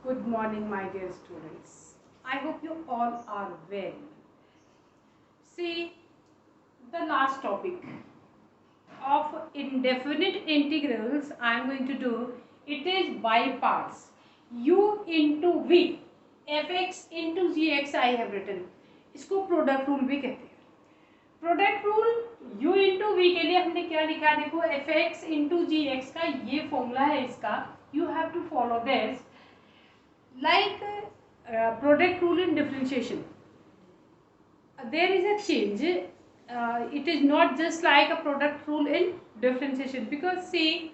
Good morning, my dear students. I hope you all are well. See, the last topic of indefinite integrals I am going to do, it is by parts. U into V, fx into gx I have written. इसको product rule भी कहते हैं. Product rule u into v के लिए हमने क्या लिखा है, देखो f x into g x का ये फॉर्मूला है इसका. You have to follow this like product rule in differentiation. There is a change. It is not just like a product rule in differentiation, because see,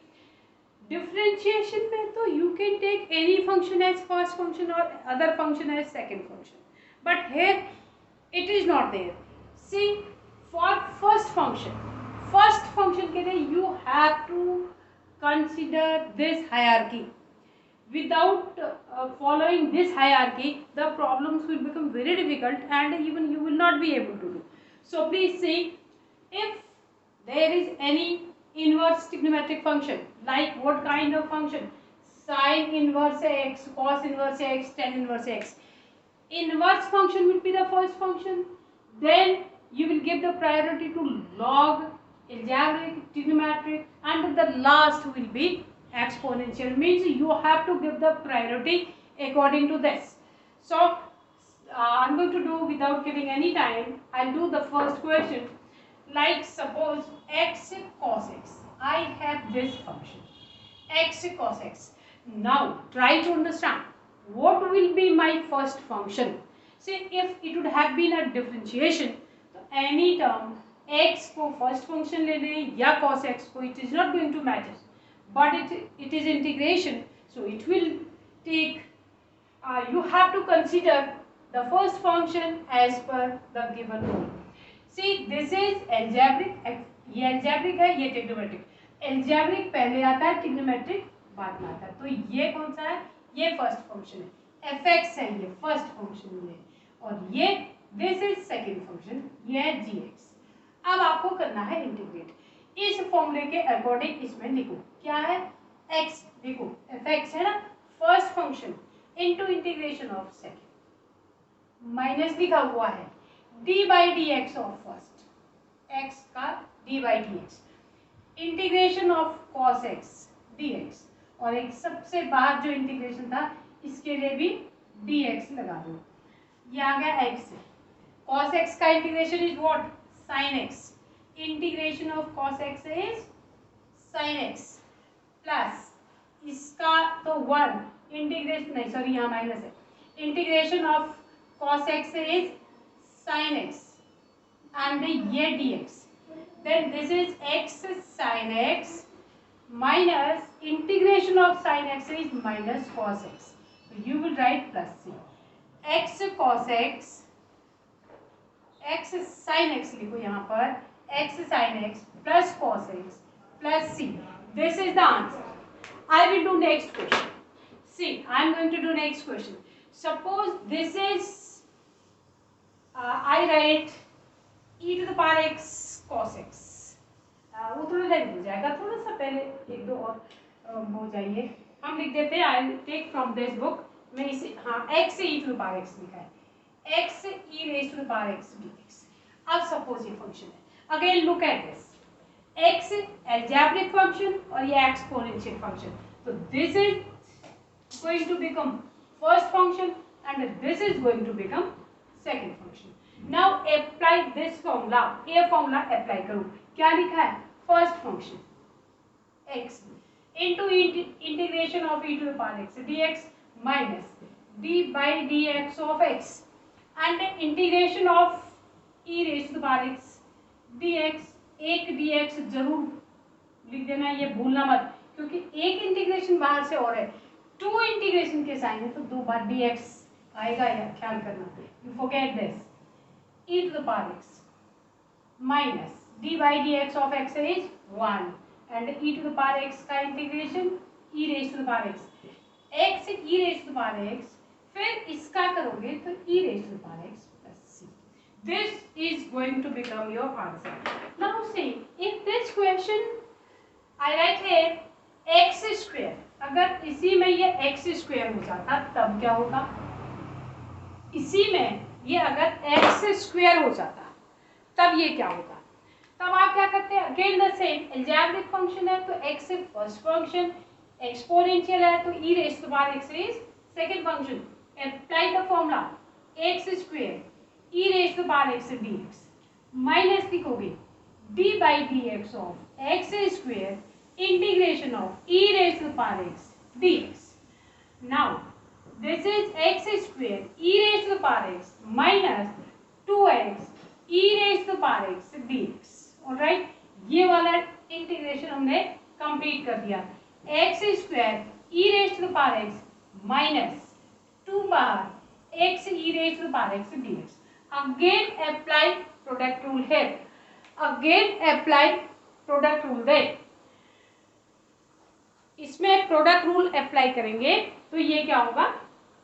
differentiation में तो you can take any function as first function or other function as second function, but here it is not there. See, for first function के लिए you have to consider this hierarchy. Without following this hierarchy, the problems will become very difficult and even you will not be able to do. So please see, if there is any inverse trigonometric function, like what kind of function? Sin inverse x, cos inverse x, tan inverse x. Inverse function will be the first function. Then you will give the priority to log, algebraic, trigonometric, and the last will be exponential. Means you have to give the priority according to this. So I'm going to do without giving any time. I'll do the first question. Like suppose x cos x. I have this function x cos x. Now try to understand what will be my first function. See, if it would have been a differentiation, so any term x को first function ले लें या cos x को, it is not going to matter. But it is integration, so it will take, you have to consider the first function as per the given rule. See, this is algebraic, ये algebraic है, ये trigonometric. Algebraic पहले आता है, trigonometric बाद में आता है. तो ये कौन सा है? ये फर्स्ट फंक्शन है, fx है, ये फर्स्ट फंक्शन है, और ये दिस इज सेकेंड फंक्शन, ये है gx. अब आपको करना है इंटीग्रेट. इस फॉर्मूले के अकॉर्डिंग इसमें लिखो क्या है, x देखो fx है ना, first function into integration of second, minus लिखा हुआ है d by D x of first, x का d by D x, integration of cos x dx, और एक सबसे बाहर जो इंटीग्रेशन था इसके लिए भी dx लगा दो. ये आ गया x. cos x का integration is what, sin x. Integration of cos x is sin x plus इसका तो 1 इंटीग्रेशन नहीं, सॉरी यहाँ माइनस है, integration of cos x is sin x and ये dx. Then this is x sin x minus integration of sin x is minus cos x. You will write plus c. x cos x, x sin x लिखो यहाँ पर, x sin x plus cos x plus c. This is the answer. I will do next question. See, I am going to do next question. Suppose this is I write e to the power x cos x. वो थोड़ा late हो जाएगा, थोड़ा सा पहले एक दो और हो जाइए. हम लिख देते हैं, I will take from this book. मैं इसे हाँ x e to the power x लिखा है, x e raised to the power x dx. अब सपोज ये फंक्शन है. Again look at this, x algebraic function और ये exponential function. So this is going to become first function and this is going to become second function. Now apply this formula, ये formula apply करो. क्या लिखा है, first function x into integration of e to the power x dx minus d by dx of x and integration of e raised to the power x dx. एक dx जरूर लिख देना, ये भूलना मत, क्योंकि एक इंटीग्रेशन बाहर से और है, 2 इंटीग्रेशन के साइन है तो 2 बार dx आएगा, या ख्याल करना. You forget this. e to the power x minus d by dx of x is 1 and e to the power x का integration e raised to the power x, x e raised to the power x, फिर इसका करोगे तो e raised to the power x plus c. This is going to become your answer. Now see, if this question I write here x square, अगर इसी में ये x square हो जाता तब क्या होगा, इसी में ये अगर एक्स स्क्वायर हो जाता तब ये क्या होगा। तब आप क्या करते हैं, again the same, algebraic function है तो x is first function, exponential है तो e raise to the power x is second function. Apply the formula x square e raise to the power x dx minus लिखोगे d by D x of x square integration of e raise to the power x dx. Now this is x square e raised to the power x minus 2x e raised to the power x dx। Alright, ये वाला integration हमने complete कर दिया। x square e raised to the power x minus 2 bar x e raised to the power x dx। Again apply product rule here, again apply product rule there। इसमें product rule apply करेंगे तो ये क्या होगा,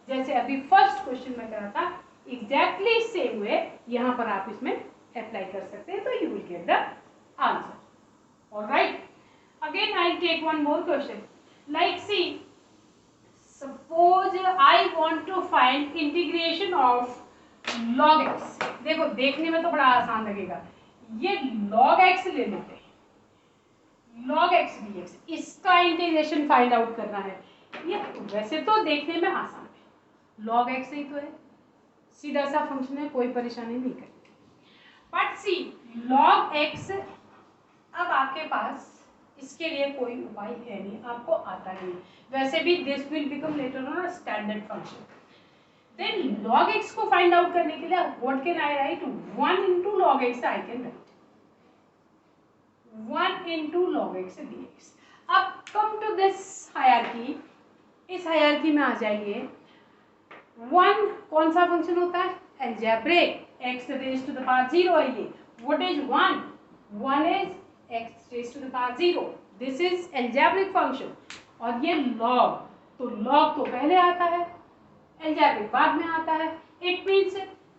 जैसे अभी first question में करा था एग्जैक्टली सेम वे यहां पर आप इसमें अप्लाई कर सकते हैं, तो you will get the answer. Alright, again I take one more question, like see suppose I want to find integration of log x। देखो देखने में तो बड़ा आसान लगेगा, ये log x ले लेते हैं, log x dx, इसका इंटीग्रेशन फाइंड आउट करना है। ये वैसे तो देखने में आसान है, log x ही तो है, सीधा सा फंक्शन है, कोई परेशानी नहीं करेगी। बट सी log x, अब आपके पास इसके लिए कोई उपाय है नहीं, आपको आता नहीं, वैसे भी this will become later on a standard function. Then log x को फाइंड आउट करने के लिए what can I write, 1 into log x I can write 1 into log x dx। अब कम टू दिस हायरार्की, इस hierarchy में आ जाइए, 1 कौन सा फंक्शन होता है, algebraic, x raise to the power 0 है ये। What is 1, 1 is x raise to the power 0, this is algebraic function. और ये log, तो log तो पहले आता है, अलजेब्रिक बाद में आता है। It means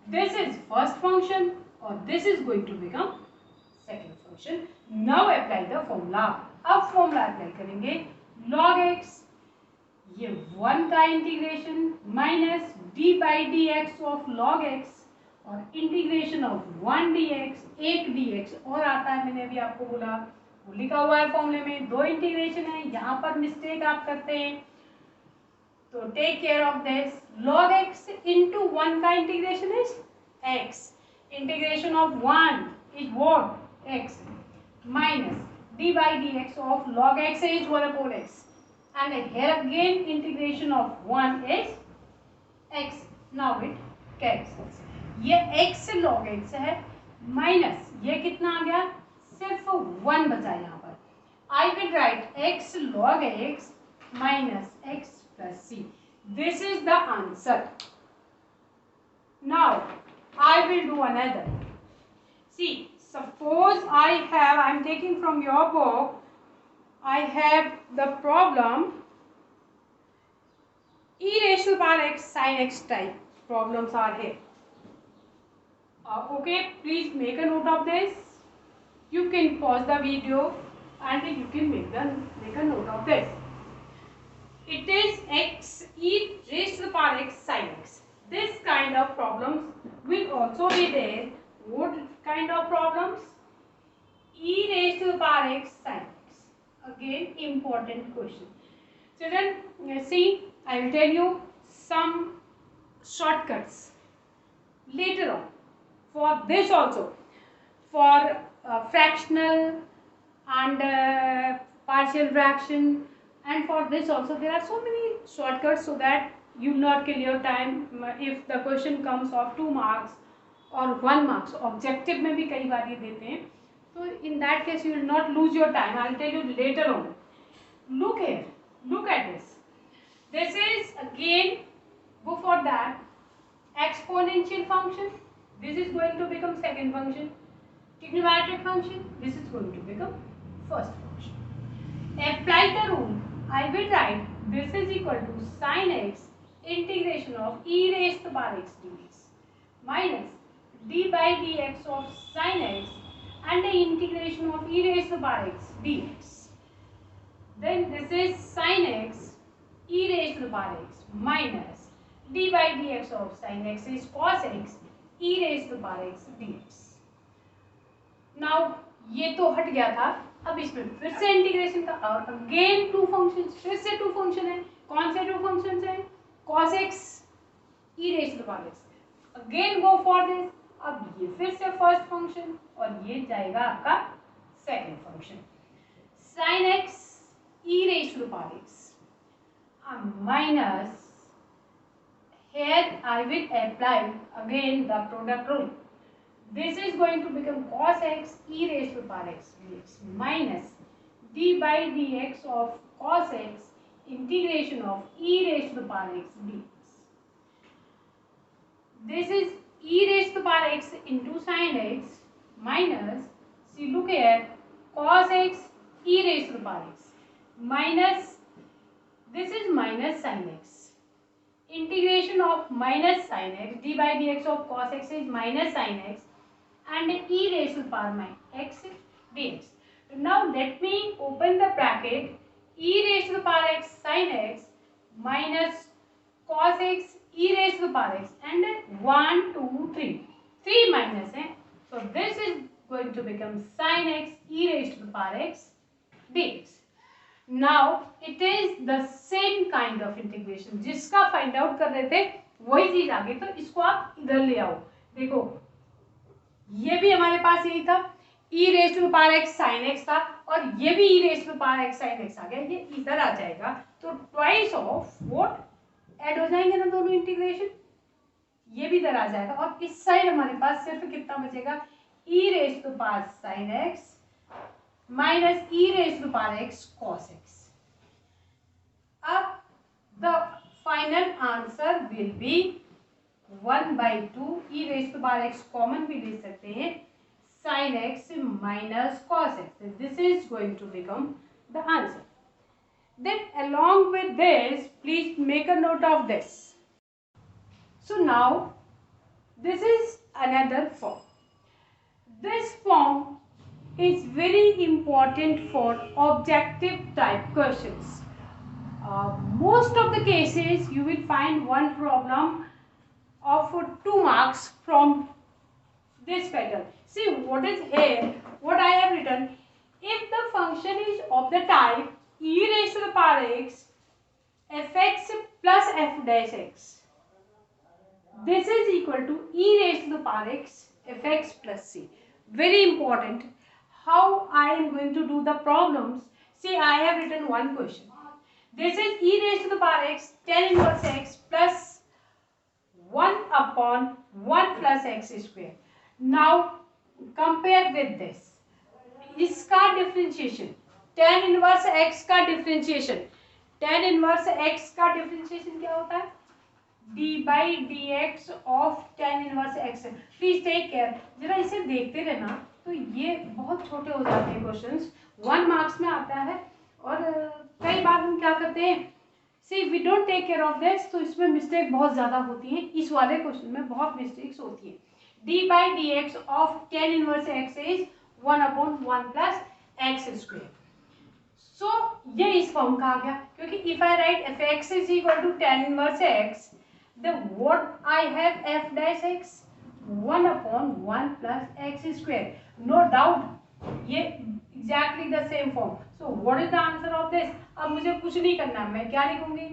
this is first function और this is going to become second function. Now apply the formula, अब फॉर्मूला अप्लाई करेंगे, log x, ये 1 का integration minus D by D x of log x और इंटीग्रेशन ऑफ 1 dx, 1 dx और आता है, मैंने अभी आपको बोला वो लिखा हुआ है फॉर्मूले में, 2 इंटीग्रेशन है, यहाँ पर मिस्टेक आप करते हैं तो take care of this. log x into 1 का integration is x, integration of 1 is what, x minus d by dx of log x is 1 upon x, and here again integration of 1 is x। now it cancels, ये x log x है minus ये कितना आ गया, सिर्फ 1 बचा यहाँ पर। I will write x log x minus x plus c, this is the answer। now I will do another, see suppose I'm taking from your book, I have the problem e raised to the power x sin x type problems are here। Okay, please make a note of this, you can pause the video and you can make a note of this। it is x e raised to the power x sin x, this kind of problems will also be there। what kind of problems, e raised to the power x sin x, again important question। Children see, I will tell you some shortcuts later on for this also, for fractional and partial fraction, and for this also there are so many shortcuts so that you will not kill your time if the question comes of 2 marks और 1 marks। Objective में भी कई बार ये देते हैं, तो in that case you will not lose your time, I will tell you later on. Look here, look at this, this is again before that exponential function, this is going to become second function, trigonometric function, this is going to become first function. Apply the rule, I will write this is equal to sin x integration of e raised to the power x dx minus d by dx of sin x and the integration of e raised to the power x dx। then this is sin x e raised to the power x minus d by dx of sin x is cos x e raised to the power x dx. Now ये तो हट गया था, अब इसमें फिर से integration का, और अगेन टू फंक्शन, फिर से टू फंक्शन है. कौन से टू फंक्शन है? cos x e raised to the power x. Again go for this. अब ये फिर से फर्स्ट फंक्शन और ये जाएगा आपका second function. sin x e raised to the power x minus, here I will apply again the product rule. This is going to become cos x e raised to the power x dx minus d by dx of cos x integration of e raised to the power x dx. This is e raised to the power x into sin x minus, see look here, cos x e raised to the power x minus, this is minus sin x, integration of minus sin x, d by dx of cos x is minus sin x and e raised to the power minus x dx. Now let me open the bracket, e raised to the power x sin x minus cos x e raised to the power x, and 1 2 3 minus है, so this is going to become sin x e raised to the power x dx. Now it is the same kind of integration, जिसका find out कर रहे थे वही चीज आ गई, तो इसको आप इधर ले आओ. देखो ये भी हमारे पास यही था, e raised to the power x sin x था, और ये भी e raised to the power x sin x आ गया, ये इधर आ जाएगा, तो ट्वाइस ऑफ व्हाट ऐड हो जाएंगे ना दोनों इंटीग्रेशन, ये भी इधर आ जाएगा, और इस साइड हमारे पास सिर्फ कितना बचेगा, e raised to the power sin x minus e raised to the power x cos x. अब the final answer will be 1 by 2 e raised to the power x common भी ले सकते हैं, sin x minus cos x. This is going to become the answer. Then along with this, please make a note of this. So now this is another form. This form is very important for objective type questions. Most of the cases you will find one problem of 2 marks from this pattern. See what is here, what I have written, if the function is of the type e raised to the power x fx plus f dash x, this is equal to e raised to the power x fx plus c. Very important. How I am going to do the problems? See, I have written one question. This is e raised to the power x tan inverse x plus 1 upon 1 plus x square. Now compare with this. इसका differentiation, tan inverse x का differentiation, tan inverse x का differentiation क्या होता है, d by dx of tan inverse x. Please take care, जरा इसे देखते रहना, तो ये बहुत छोटे हो जाते हैं क्वेश्चंस, 1 मार्क्स में आता है, और कई बार हम क्या करते हैं, see we don't take care of this, तो इसमें मिस्टेक बहुत ज़्यादा होती है, इस वाले क्वेश्चन में बहुत मिस्टेक्स होती है. d by dx of tan inverse x is 1 upon 1 plus x square. So ये इस फॉर्म का आ गया, क्योंकि if I write f x is equal to tan inverse x, the what I have f dash x 1 upon 1 plus x square. No doubt ये exactly the same form. So what is the answer of this? अब मुझे कुछ नहीं करना, मैं क्या लिखूंगी,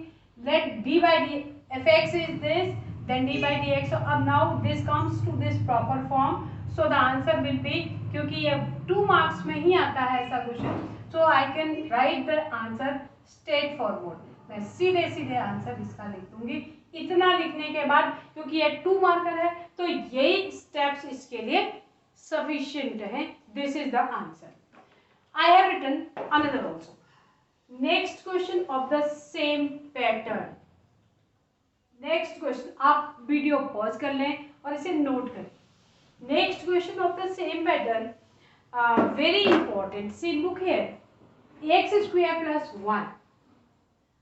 let d by d fx is this, then d by dx. So अब now this comes to this proper form. So the answer will be, क्योंकि ये 2 मार्क्स में ही आता है ऐसा question, so I can write the answer straight forward. मैं सीधे सीधे आंसर इसका लिख दूंगी. इतना लिखने के बाद, क्योंकि ये 2 मार्कर है, तो यही स्टेप्स इसके लिए sufficient है. This is the answer. I have written another also. Next question of the same pattern. Next question, आप वीडियो पॉज कर लें और इसे नोट करें. Next question of the same pattern, very important. See, look here, x square plus 1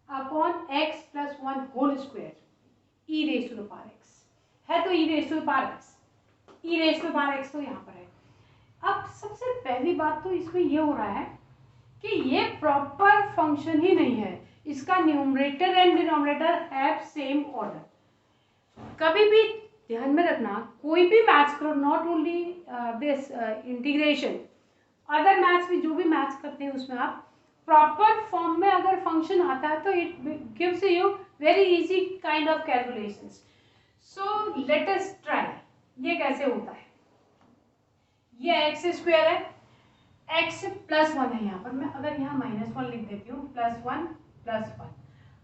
upon x plus 1 whole square e raised to the power x है, तो e raised to the power x, e raised to the power x तो यहाँ पर है. अब सबसे पहली बात तो इसमें ये हो रहा है कि ये प्रॉपर फंक्शन ही नहीं है, इसका numerator and denominator have same order. कभी भी ध्यान में रखना, कोई भी मैथ्स करो, not only this integration, other maths भी जो भी मैथ्स करते हैं उसमें आप प्रॉपर फॉर्म में अगर फंक्शन आता है तो it gives you very easy kind of calculations. So let us try, ये कैसे होता है। ये एक्स स्क्वायर है, एक्स प्लस वन है, यहाँ पर मैं अगर यहाँ -1 लिख देती हूँ, +1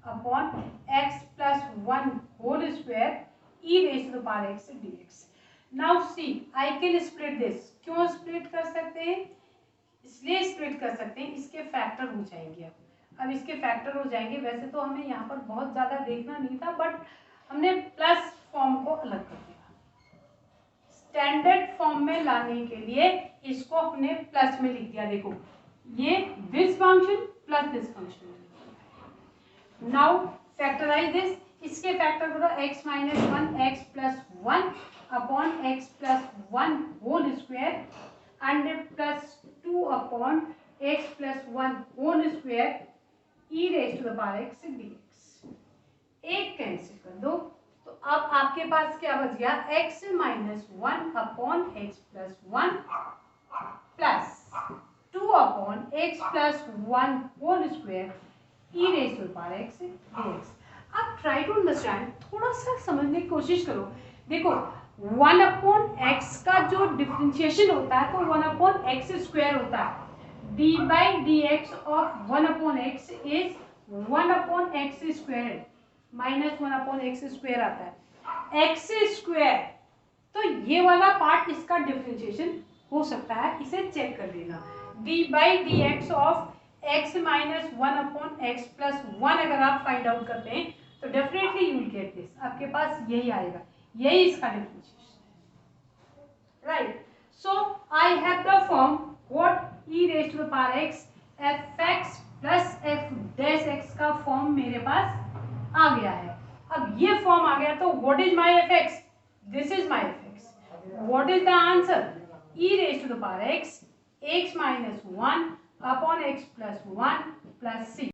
upon x plus one whole square e raise to the power x dx। Now see I can split this. क्यों स्प्लिट कर सकते हैं, इसलिए स्प्लिट कर सकते हैं, इसके फैक्टर हो जाएंगे। अब इसके फैक्टर हो जाएंगे, वैसे तो हमें यहाँ पर बहुत ज़्यादा देखना नहीं था, बट हमने प्लस फॉर्म को अलग कर दिया। स्टैंडर्ड फॉर्म में लाने के लिए इसको हमने प्लस में लिख दिया। देखो ये this function plus this function. Now factorise this, इसके फैक्टर करो, x minus one x plus one upon x plus one whole square and plus two upon x plus one whole square e raise to the power x dx। एक cancel कर दो, तो अब आपके पास क्या बच गया, x minus one upon x plus one plus two upon x plus one whole square e raise to the power x dx। अब ट्राई टू अंडरस्टैंड, थोड़ा सा समझने की कोशिश करो। देखो 1 अपॉन एक्स का जो डिफरेंशिएशन होता है तो 1 अपॉन एक्स स्क्वायर होता है। d by D x of 1 upon x is 1 upon x square, -1 upon x square आता है, एक्स स्क्वायर। तो ये वाला पार्ट इसका डिफरेंशिएशन हो सकता है, इसे चेक कर लेना। d by D x of x minus one upon x plus one अगर आप फाइंड आउट करते हैं तो definitely you will get this, आपके पास यही आएगा, यही इसका डिफरेंशिएशन है, right. So I have the form what e raise to the power x fx plus f dash x का फॉर्म मेरे पास आ गया है। अब ये फॉर्म आ गया तो what is my fx, this is my fx। What is the answer, e raise to the power x, x minus one upon x plus one plus c।